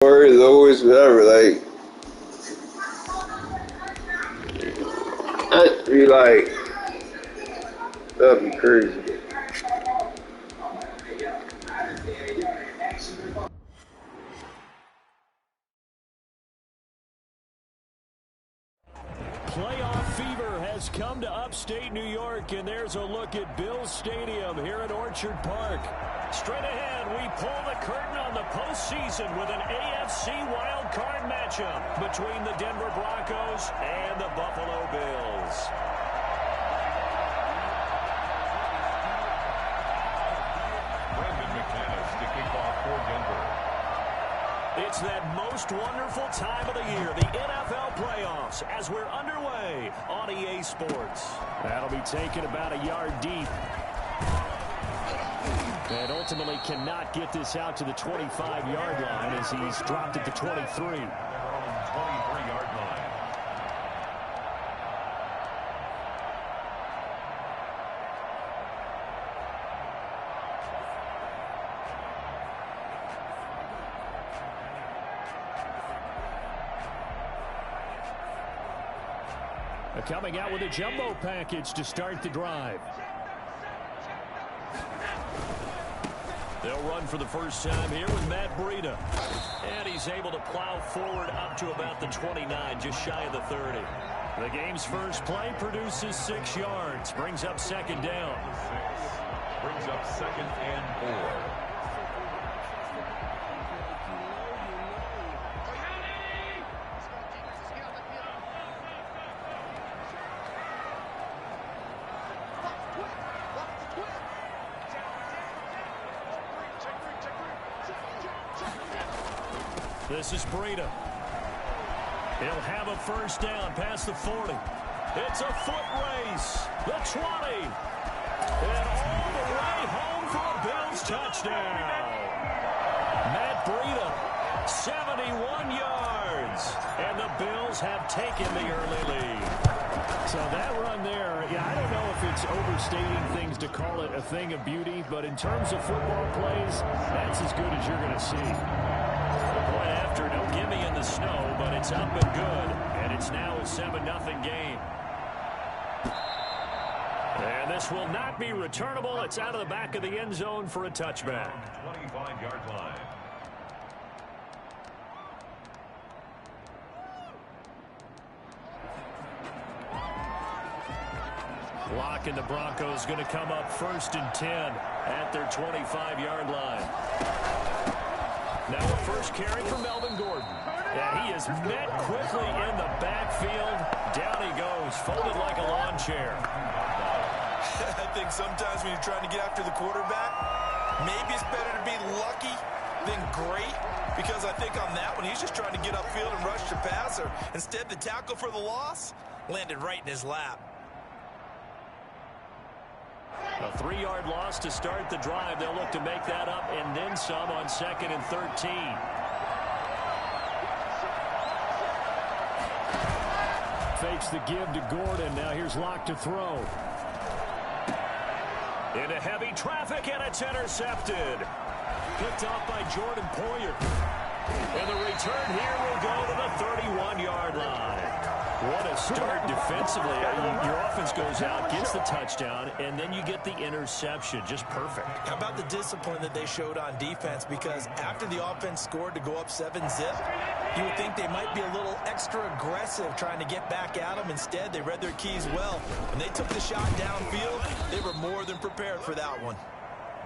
Or it's always whatever. Like, I'd be like, that'd be crazy. Playoff fever has come to upstate New York, and there's a look at Bills Stadium here at Orchard Park. Straight ahead, we pull the curtain on the postseason with an AFC wildcard matchup between the Denver Broncos and the Buffalo Bills. Brandon McManus to kick off for Denver. It's that most wonderful time of the year, the NFL playoffs, as we're underway on EA Sports. That'll be taken about a yard deep. And ultimately cannot get this out to the 25-yard line as he's dropped at the 23. They're on the 23-yard line. Coming out with a jumbo package to start the drive. They'll run for the first time here with Matt Breida. And he's able to plow forward up to about the 29, just shy of the 30. The game's first play produces 6 yards, brings up second down. Brings up 2nd and 4. This is Breida. He'll have a first down past the 40. It's a foot race. The 20. And all the way home for a Bills touchdown. Matt Breida, 71 yards. And the Bills have taken the early lead. So that run there, I don't know if it's overstating things to call it a thing of beauty, but in terms of football plays, that's as good as you're going to see. No gimme in the snow, but it's up and good. And it's now a 7-0 game. And this will not be returnable. It's out of the back of the end zone for a touchback. 25-yard line. Lock and the Broncos going to come up 1st and 10 at their 25-yard line. Now a first carry for Melvin Gordon. And he is met quickly in the backfield. Down he goes, folded like a lawn chair. I think sometimes when you're trying to get after the quarterback, maybe it's better to be lucky than great. Because I think on that one, he's just trying to get upfield and rush the passer. Instead, the tackle for the loss landed right in his lap. A 3-yard loss to start the drive. They'll look to make that up and then some on 2nd and 13. Fakes the give to Gordon. Now here's Locke to throw. Into heavy traffic, and it's intercepted. Picked off by Jordan Poyer. And the return here will go to the 31-yard line. What a start defensively. Your offense goes out, gets the touchdown, and then you get the interception. Just perfect. How about the discipline that they showed on defense? Because after the offense scored to go up 7-zip, you would think they might be a little extra aggressive trying to get back at them. Instead, they read their keys well. When they took the shot downfield, they were more than prepared for that one.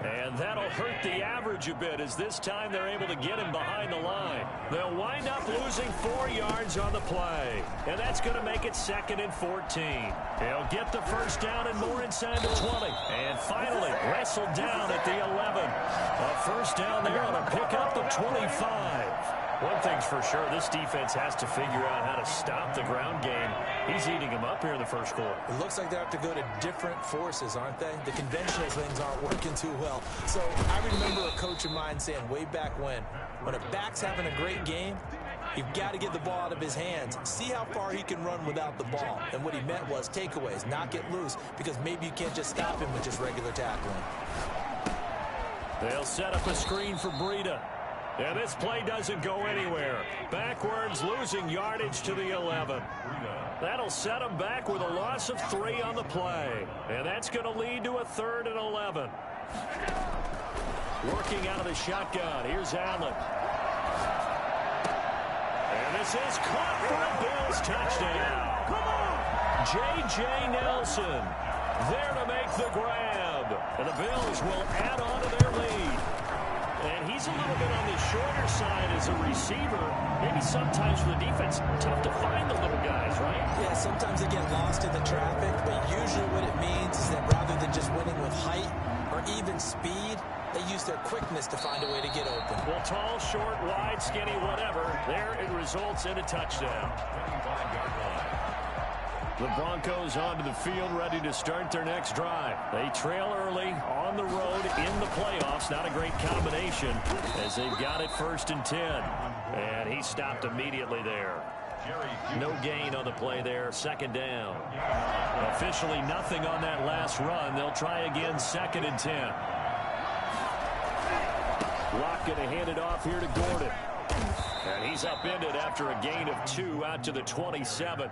And that'll hurt the average a bit as this time they're able to get him behind the line. They'll wind up losing 4 yards on the play. And that's going to make it 2nd and 14. They'll get the first down and more inside the 20. And finally wrestled down at the 11. A first down there on a pickup of 25. One thing's for sure, this defense has to figure out how to stop the ground game. He's eating them up here in the first quarter. It looks like they have to go to different forces, aren't they? The conventional things aren't working too well. So I remember a coach of mine saying way back when a back's having a great game, you've got to get the ball out of his hands. See how far he can run without the ball. And what he meant was takeaways, not get loose, because maybe you can't just stop him with just regular tackling. They'll set up a screen for Breida. And this play doesn't go anywhere. Backwards, losing yardage to the 11. That'll set them back with a loss of 3 on the play. And that's going to lead to a 3rd and 11. Working out of the shotgun. Here's Allen. And this is caught for a Bills touchdown. Come on! J.J. Nelson there to make the grab. And the Bills will add on to their lead. And he's a little bit on the shorter side as a receiver. Maybe sometimes for the defense, tough to find the little guys, right? Yeah, sometimes they get lost in the traffic, but usually what it means is that rather than just winning with height or even speed, they use their quickness to find a way to get open. Well, tall, short, wide, skinny, whatever. There it results in a touchdown. The Broncos onto the field, ready to start their next drive. They trail early on the road in the playoffs. Not a great combination as they've got it 1st and 10. And he stopped immediately there. No gain on the play there. 2nd down. Officially nothing on that last run. They'll try again 2nd and 10. Locke going to hand it off here to Gordon. And he's upended after a gain of 2 out to the 27.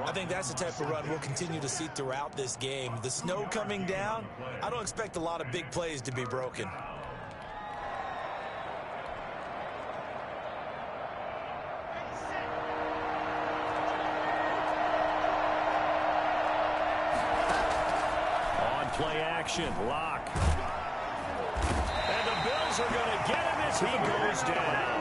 I think that's the type of run we'll continue to see throughout this game. The snow coming down, I don't expect a lot of big plays to be broken. On play action, Locke. And the Bills are going to get him as he goes down.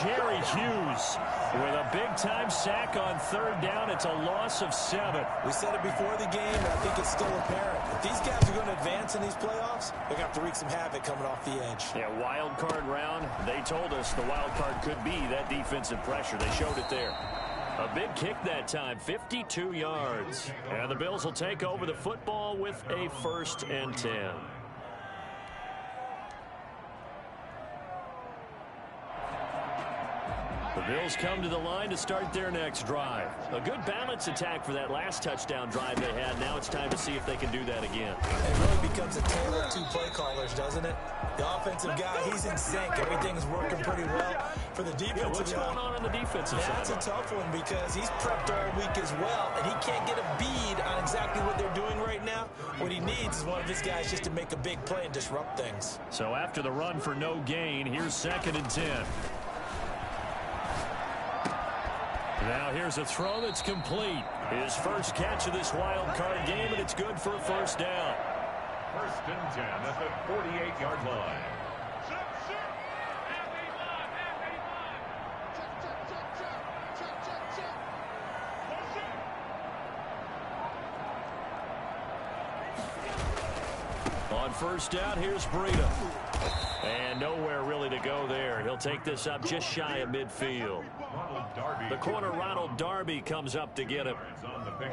Jerry Hughes with a big-time sack on 3rd down. It's a loss of 7. We said it before the game, and I think it's still apparent. If these guys are going to advance in these playoffs, they're going to have to wreak some havoc coming off the edge. Yeah, wild card round. They told us the wild card could be that defensive pressure. They showed it there. A big kick that time, 52 yards. And the Bills will take over the football with a 1st and 10. The Bills come to the line to start their next drive. A good balance attack for that last touchdown drive they had. Now it's time to see if they can do that again. It really becomes a tale of 2 play callers, doesn't it? The offensive guy, he's in sync. Everything's working pretty well. For the defensive guy, what's going on the defensive side? That's a tough one because he's prepped all week as well, and he can't get a bead on exactly what they're doing right now. What he needs is one of his guys just to make a big play and disrupt things. So after the run for no gain, here's 2nd and 10. Now here's a throw that's complete. His first catch of this wild card game, and it's good for a 1st down. 1st and 10 at the 48-yard line. On 1st down, here's Breida. And nowhere really to go there. He'll take this up just shy of midfield. The corner, Ronald Darby, comes up to get him.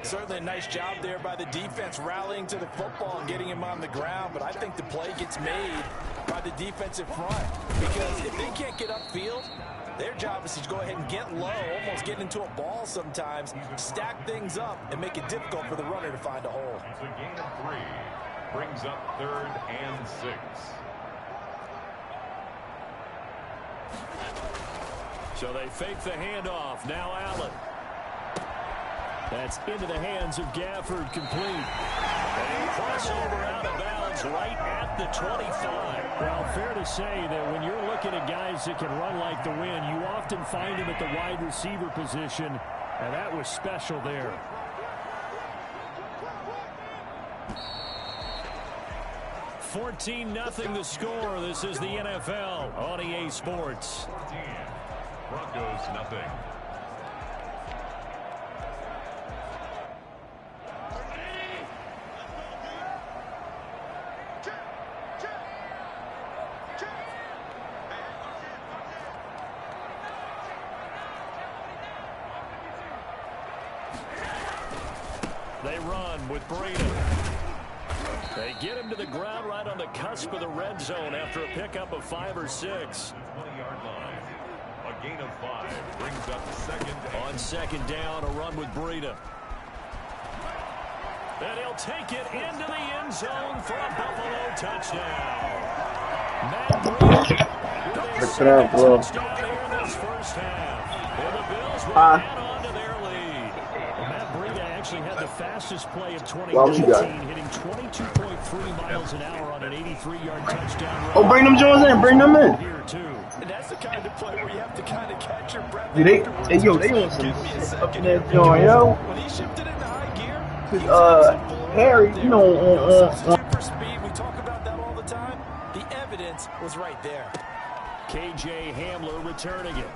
Certainly a nice job there by the defense rallying to the football and getting him on the ground, but I think the play gets made by the defensive front because if they can't get upfield, their job is to go ahead and get low, almost get into a ball sometimes, stack things up, and make it difficult for the runner to find a hole. It's a gain of 3. Brings up 3rd and 6. So they fake the handoff. Now Allen. That's into the hands of Gafford, complete. And crossover out of bounds right at the 25. Well, fair to say that when you're looking at guys that can run like the wind, you often find them at the wide receiver position, and that was special there. $14-0 the score. This is the NFL on EA Sports. Broncos nothing. They run with Breida. They get him to the ground right on the cusp of the red zone after a pickup of 5 or 6. 20-yard line. A gain of 5 brings up 2nd. On 2nd down, a run with Breida. And he'll take it into the end zone for a Buffalo touchdown. Matt Breida with a Mix it up, bro. Touchdown here in this first half. And the Bills will add on to their lead. Matt Breida actually had the fastest play of 2019, hitting 22.3 miles an hour on an 83-yard touchdown run. Oh, bring them Jones in. Bring them in. Here, too. And that's the kind of play where you have to kind of catch your breath. Dude, they want some shit up in that joint, yo. When he shifted into high gear, Harry, you know, super speed. We talk about that all the time. The evidence was right there. KJ Hamler returning it.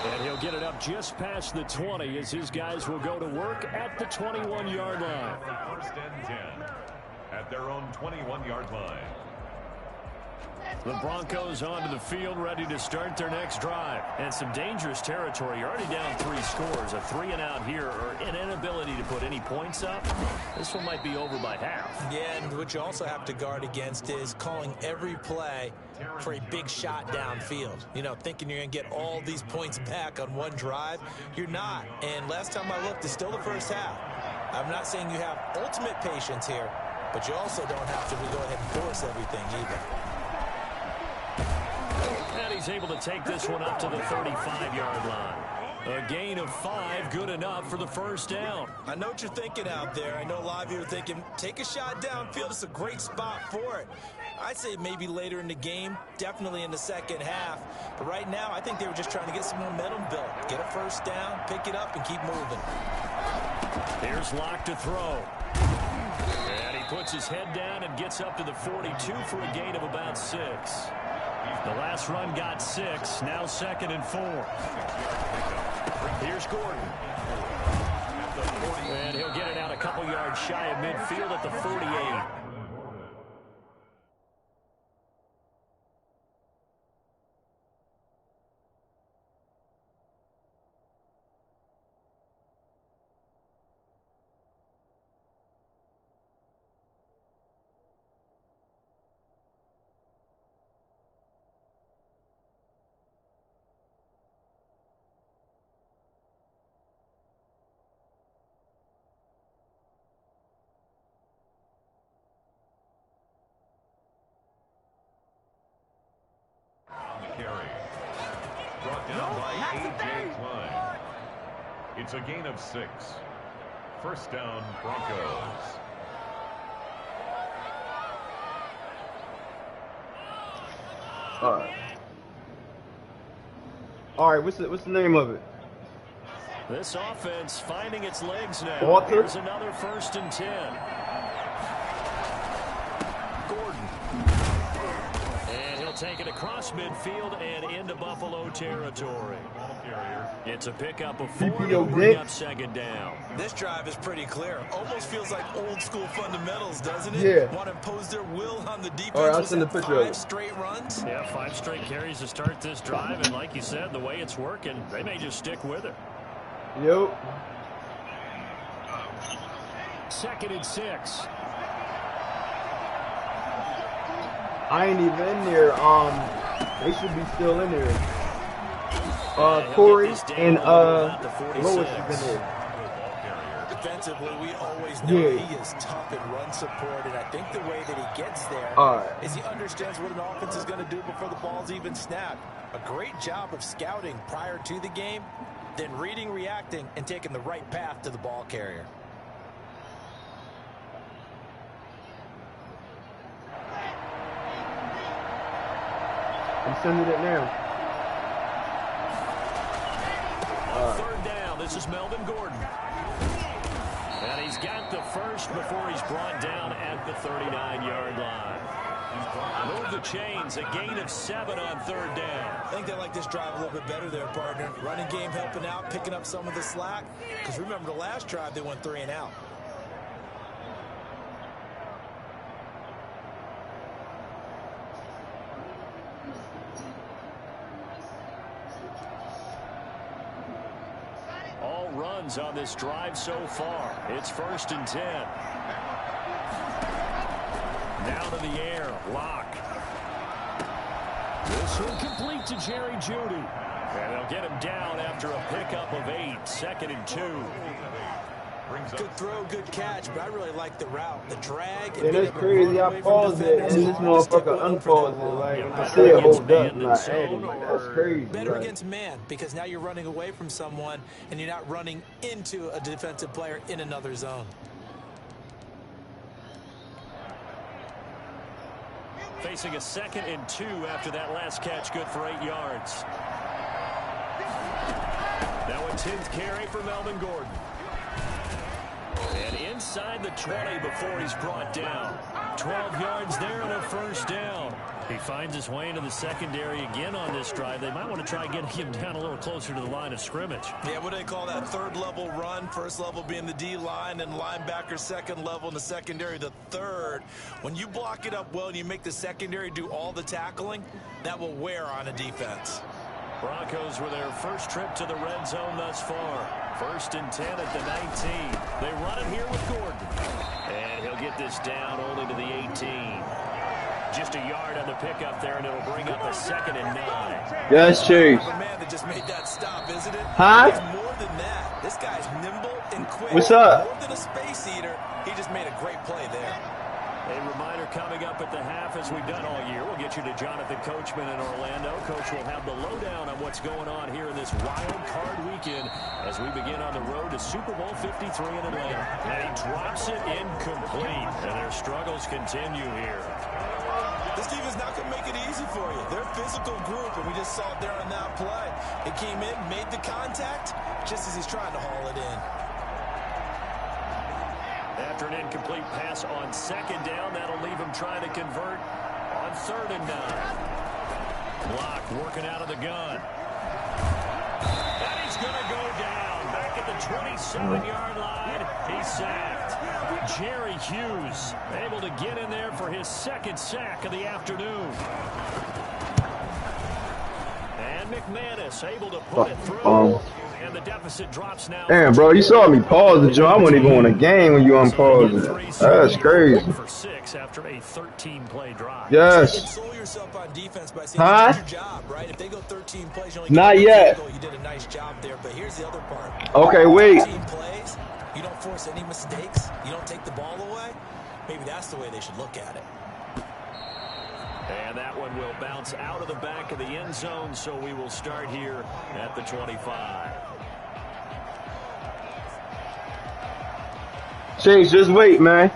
And he'll get it up just past the 20 as his guys will go to work at the 21-yard line. First and 10 at their own 21-yard line. The Broncos onto the field, ready to start their next drive. And some dangerous territory. You're already down 3 scores. A 3-and-out here, or an inability to put any points up. This one might be over by half. Yeah, and what you also have to guard against is calling every play for a big shot downfield. You know, thinking you're going to get all these points back on one drive. You're not. And last time I looked, it's still the first half. I'm not saying you have ultimate patience here, but you also don't have to go ahead and force everything either. And he's able to take this one up to the 35-yard line. A gain of 5, good enough for the first down. I know what you're thinking out there. I know a lot of you are thinking, take a shot downfield. It's a great spot for it. I'd say maybe later in the game, definitely in the second half. But right now, I think they were just trying to get some momentum built. Get a first down, pick it up, and keep moving. Here's Locke to throw. And he puts his head down and gets up to the 42 for a gain of about 6. The last run got 6, now 2nd and 4. Here's Gordon. And he'll get it out a couple yards shy of midfield at the 48. Brought down by A.J. Klein. It's a gain of 6. First down, Broncos. All right. What's the name of it? This offense finding its legs now. Walter. Here's another 1st and 10. Gordon. And he'll take it across midfield and into Buffalo territory. It's a pickup of 4 to bring up 2nd down. This drive is pretty clear. Almost feels like old school fundamentals, doesn't it? Yeah. Want to impose their will on the defense. All right, I'll send the picture of it. 5 straight runs. Yeah, 5 straight carries to start this drive. And like you said, the way it's working, they may just stick with it. Yo. 2nd and 6. I ain't even in there. They should be still in there. Corey and Lois is in there. Defensively, we always know he is tough in run support, and I think the way that he gets there is he understands what an offense is going to do before the ball's even snapped. A great job of scouting prior to the game, then reading, reacting, and taking the right path to the ball carrier. I'm sending it now. 3rd down. This is Melvin Gordon. And he's got the first before he's brought down at the 39-yard line. Move the chains. A gain of 7 on 3rd down. I think they like this drive a little bit better there, partner. Running game helping out, picking up some of the slack. Because remember, the last drive, they went 3 and out. All runs on this drive so far. It's 1st and 10. Down to the air. Locke. This will complete to Jerry Jeudy. And they'll get him down after a pickup of 8. 2nd and 2. brings Good up throw, good catch, but I really like the route, the drag. Yeah, that's crazy. I paused it and this motherfucker unpaused it. Like, Yeah, I better see it against hold up man and than I zone, added. Like, that's or crazy. Better Like, against man, because now you're running away from someone and you're not running into a defensive player in another zone. facing a 2nd and 2 after that last catch, good for 8 yards. Now a 10th carry for Melvin Gordon. And inside the 20 before he's brought down. 12 yards there and a first down. He finds his way into the secondary again on this drive. They might want to try getting him down a little closer to the line of scrimmage. Yeah, what do they call that? 3rd level run, 1st level being the D-line, and linebacker 2nd level in the secondary, the 3rd. When you block it up well and you make the secondary do all the tackling, that will wear on a defense. Broncos with their first trip to the red zone thus far. 1st and 10 at the 19. They run it here with Gordon. And he'll get this down only to the 18. Just a yard on the pickup there, and it'll bring up a 2nd and 9. yes, Chase. The man that just made that stop, isn't it? Huh? It's more than that. This guy's nimble and quick. What's up? More than a space eater. He just made a great play there. A reminder coming up at the half, as we've done all year. We'll get you to Jonathan Coachman in Orlando. Coach will have the lowdown on what's going on here in this wild card weekend as we begin on the road to Super Bowl 53 in Atlanta. And he drops it incomplete, and their struggles continue here. This team is not going to make it easy for you. They're a physical group, and we just saw it there on that play. It came in, made the contact, just as he's trying to haul it in. After an incomplete pass on 2nd down, that'll leave him trying to convert on 3rd and 9. Block working out of the gun. And he's going to go down. Back at the 27-yard line. He's sacked. Jerry Hughes able to get in there for his 2nd sack of the afternoon. And McManus able to put it through. And the deficit drops now. Damn, bro, you saw me pause the joint. I wasn't even on a game when you unpaused it. That's crazy. For 6 after a 13-play drive. Yes. Console yourself on defense by saying Huh? you did your job, right? If they go 13 plays, you only Not get yet. goal, you did a nice job there. But here's the other part. Okay, wait. 13 plays, you don't force any mistakes, you don't take the ball away. Maybe that's the way they should look at it. And that one will bounce out of the back of the end zone, so we will start here at the 25. Chase, just wait, man.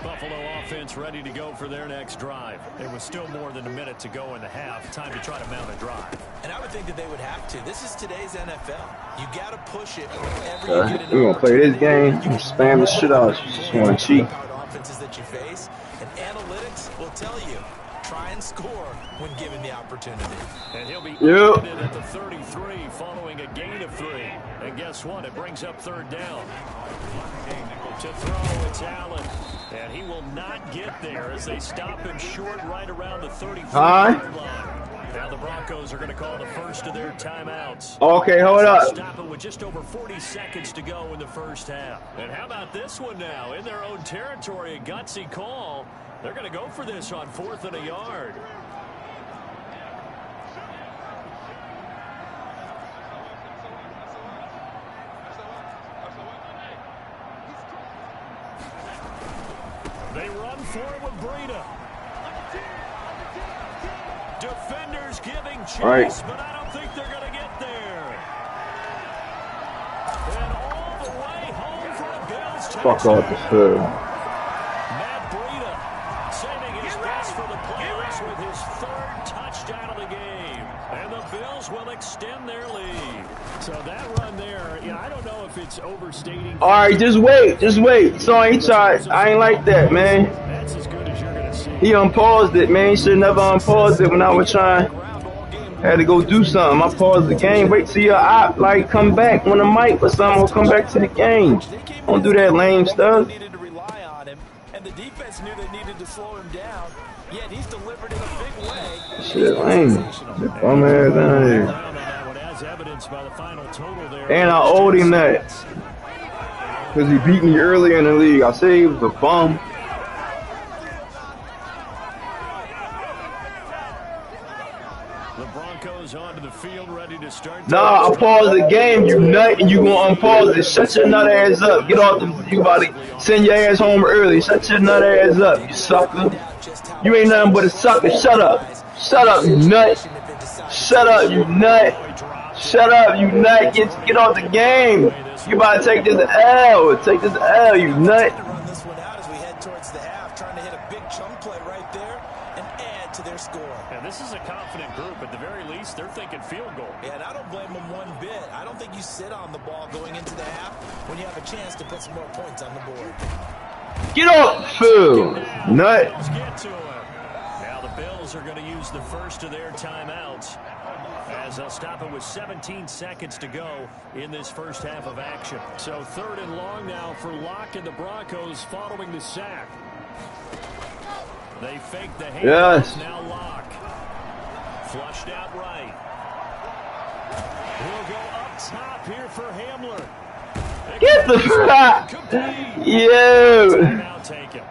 Buffalo offense ready to go for their next drive. There was still more than a minute to go in the half. Time to try to mount a drive. And I would think that they would have to. This is today's NFL. You got to push it whenever you Okay, get an we're gonna play this game. opportunity. Spam the shit out. You just want to cheat. Offenses that you face, and analytics will tell you, try and score when given the opportunity. And he'll be Yep. at the 33 following a gain of 3. And guess what? It brings up 3rd down. To throw, it's Allen. And he will not get there as they stop him short right around the 34-yard line. Now the Broncos are going to call the first of their timeouts. Okay, hold up. Stop it with just over 40 seconds to go in the first half. And how about this one now? In their own territory, a gutsy call. They're going to go for this on 4th and a yard. They run for it with Breida. Defenders giving chase, but I don't think they're going to get there. And all the way home for a Bills touchdown. Fuck off the field. Matt Breida saving his best for the playoffs with his 3rd touchdown of the game. And the Bills will extend their lead. So that run there, I don't know if it's overstating. All right, just wait. Just wait. So I ain't tried. I ain't like that, man. That's as good as you're going to see. He unpaused it, man. He should never unpaused it when I was trying. Had to go do something. I paused the game. Wait till your op like come back when the mic or something will come back to the game. Don't do that lame stuff. Needed to rely on him, and the defense knew they needed to slow him down. Yet he's delivered in a big way. Shit lame. Bum ass down here. And I owed him that. Because he beat me earlier in the league. I said he was a bum. The Broncos onto the field, ready to start. Nah, I paused the game, you nut, and you gonna unpause it. Shut your nut ass up. Get off the. You about to send your ass home early. Shut your nut ass up, you sucker. You ain't nothing but a sucker. Shut up. Shut up, you nut. Shut up, you nut. Shut up, you nut. Get off the game. You about to take this L. Take this L, you nut. Run this one out as we head towards the half, trying to hit a big chunk play right there and add to their score. And this is a confident group. At the very least, they're thinking field goal. Yeah, and I don't blame them one bit. I don't think you sit on the ball going into the half when you have a chance to put some more points on the board. Get off, Phil. Nut. Let's get to it. Now the Bills are going to use the first of their timeouts, as they'll stop it with 17 seconds to go in this first half of action. So 3rd and long now for Locke and the Broncos following the sack. They fake the handoff. Yes. Now Locke. Flushed out right. We'll go up top here for Hamler. Get the fuck. Yo. Timeout taken.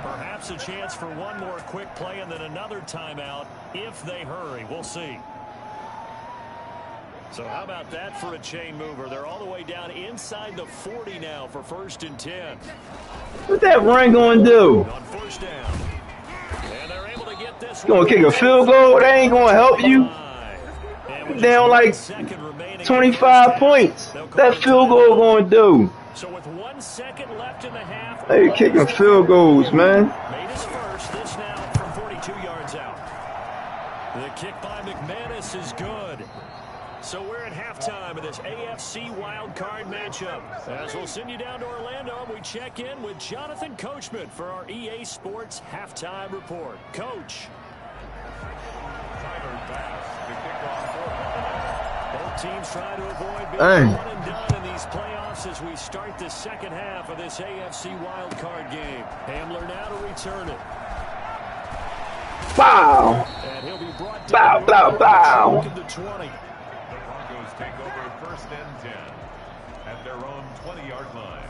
Perhaps a chance for one more quick play and then another timeout if they hurry. We'll see. So how about that for a chain mover? They're all the way down inside the 40 now for 1st and 10. What that run gonna do? On 1st down. And they're able to get this You gonna kick a field goal? That ain't gonna help you. Down like 25 points. That field goal gonna do. So with 1 second left in the half. They kicking field goals, man. Made his first. This now from 42 yards out. The kick by McManus is good. So we're at halftime of this AFC wildcard matchup. As we'll send you down to Orlando, we check in with Jonathan Coachman for our EA Sports Halftime Report. Coach. Both teams try to avoid being one and done in these playoffs as we start the second half of this AFC wildcard game. Hamler now to return it. Bow. And he'll be brought Bow, down bow, bow. to the 20. Take over 1st and 10 at their own 20-yard line.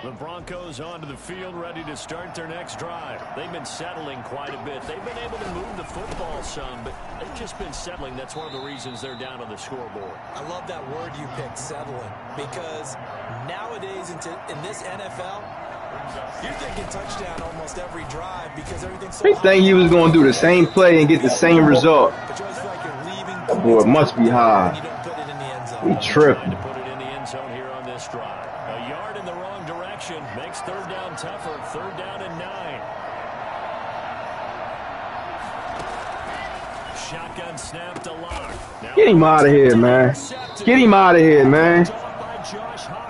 The Broncos onto the field, ready to start their next drive. They've been settling quite a bit. They've been able to move the football some, but they've just been settling. That's one of the reasons they're down on the scoreboard. I love that word you picked, settling, because nowadays in this NFL, you're thinking touchdown almost every drive because everything's so They think he was gonna do the same play and get the same result. But you always feel like you're leaving. That boy must be high. You don't put it in the end zone. He tripping. Trying to put it in the end zone here on this drive. A yard in the wrong direction makes 3rd down tougher. 3rd down and 9. Shotgun snap to Locke. Get him out of here, man. Get him out of here, man.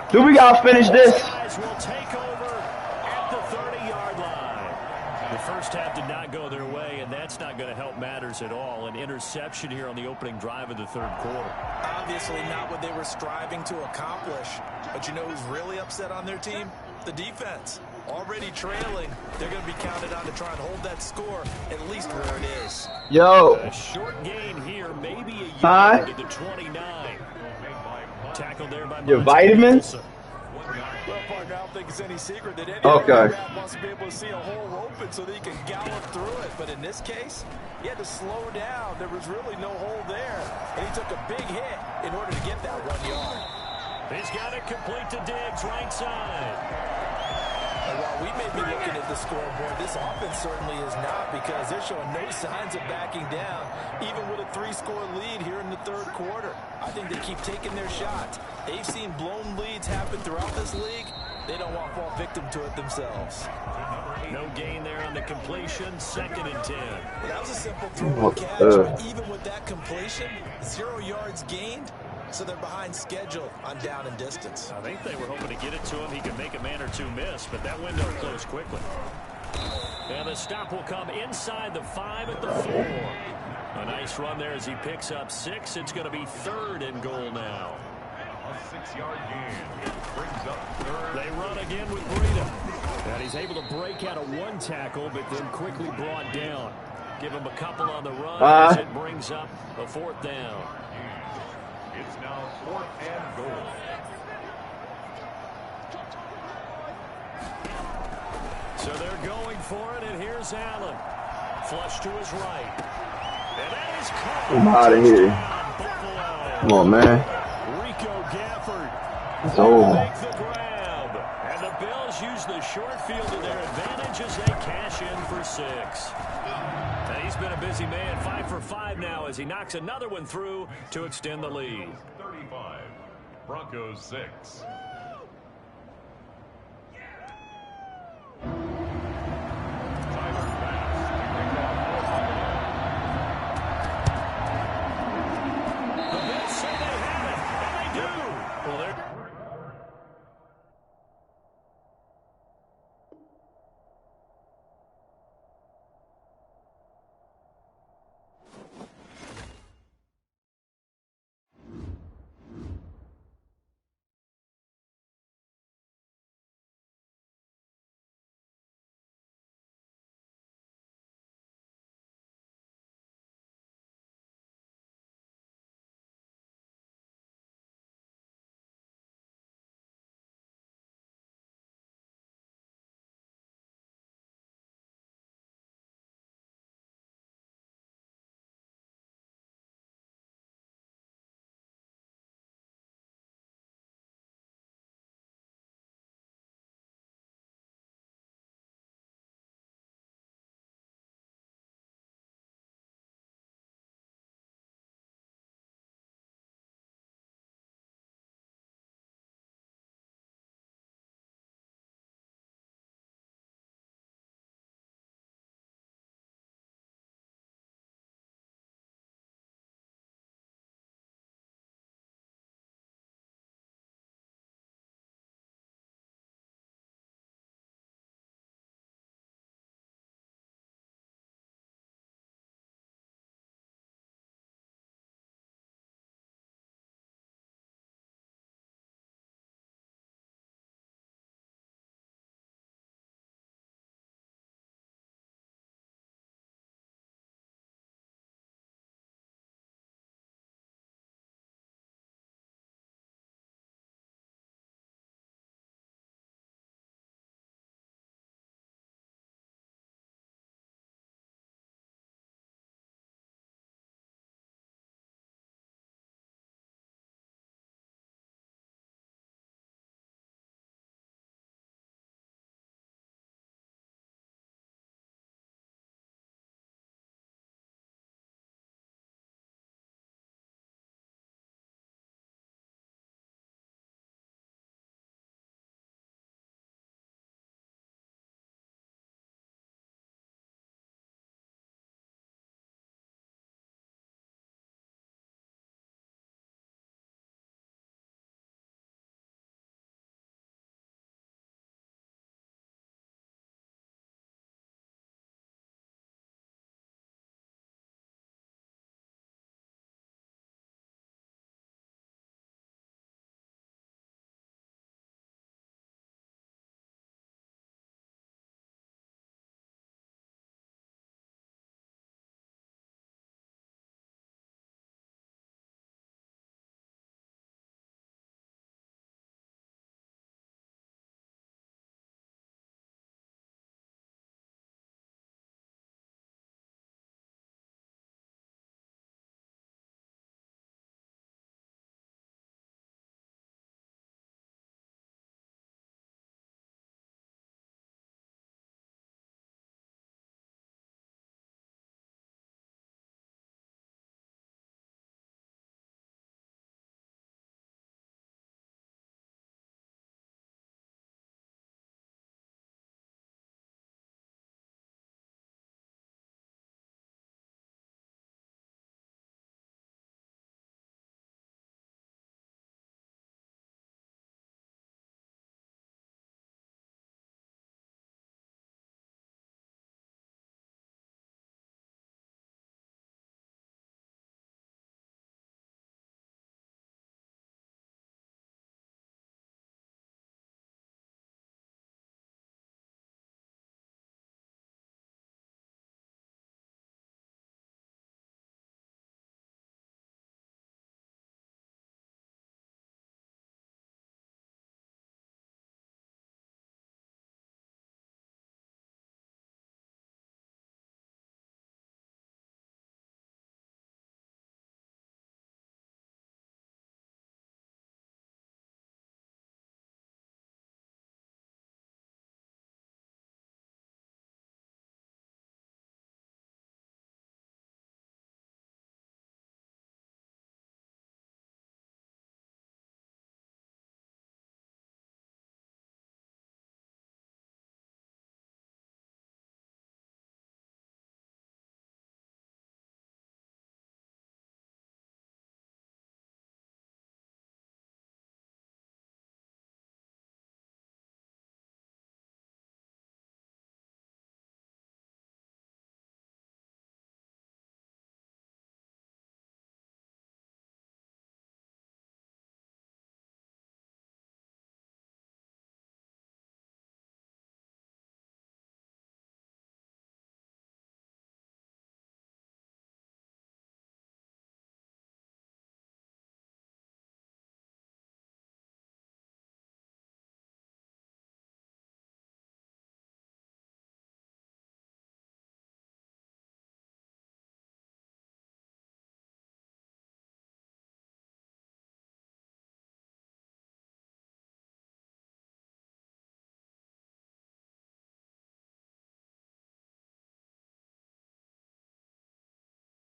Do we gotta finish this? Will take over at the 30-yard line. The first half did not go their way, and that's not going to help matters at all. An interception here on the opening drive of the 3rd quarter. Obviously not what they were striving to accomplish. But you know who's really upset on their team? The defense. Already trailing. They're going to be counted on to try and hold that score at least where it is. Yo. A short gain here, maybe a yard to the 29. Tackled there by Your vitamins? Well, partner, I don't think it's any secret that any Okay. wants to be able to see a hole open so that he can gallop through it. But in this case, he had to slow down. There was really no hole there. And he took a big hit in order to get that 1 yard. He's got it complete to Diggs, right side. And while we may be looking at the scoreboard, this offense certainly is not, because they're showing no signs of backing down, even with a 3-score lead here in the 3rd quarter. I think they keep taking their shots. They've seen blown leads happen throughout this league. They don't want to fall victim to it themselves. No gain there on the completion. 2nd and 10. Well, that was a simple throw and catch, but even with that completion, 0 yards gained. So they're behind schedule on down and distance. I think they were hoping to get it to him. He could make a man or two miss, but that window closed quickly. And the stop will come inside the 5 at the 4. A nice run there as he picks up 6. It's going to be 3rd and goal now. A 6-yard gain. Brings up 3rd. They run again with Breida. And he's able to break out of 1 tackle, but then quickly brought down. Give him a couple on the run as it brings up a 4th down. It's now 4th and goal. So they're going for it, and here's Allen. Flush to his right. And that is caught. I'm out of here. Come on, man. Rico Gafford. It's over. Make the grab. And the Bills use the short field to their advantage as they cash in for 6. And he's been a busy man. 5 for 5 now as he knocks another one through to extend the lead. 35. Broncos 6.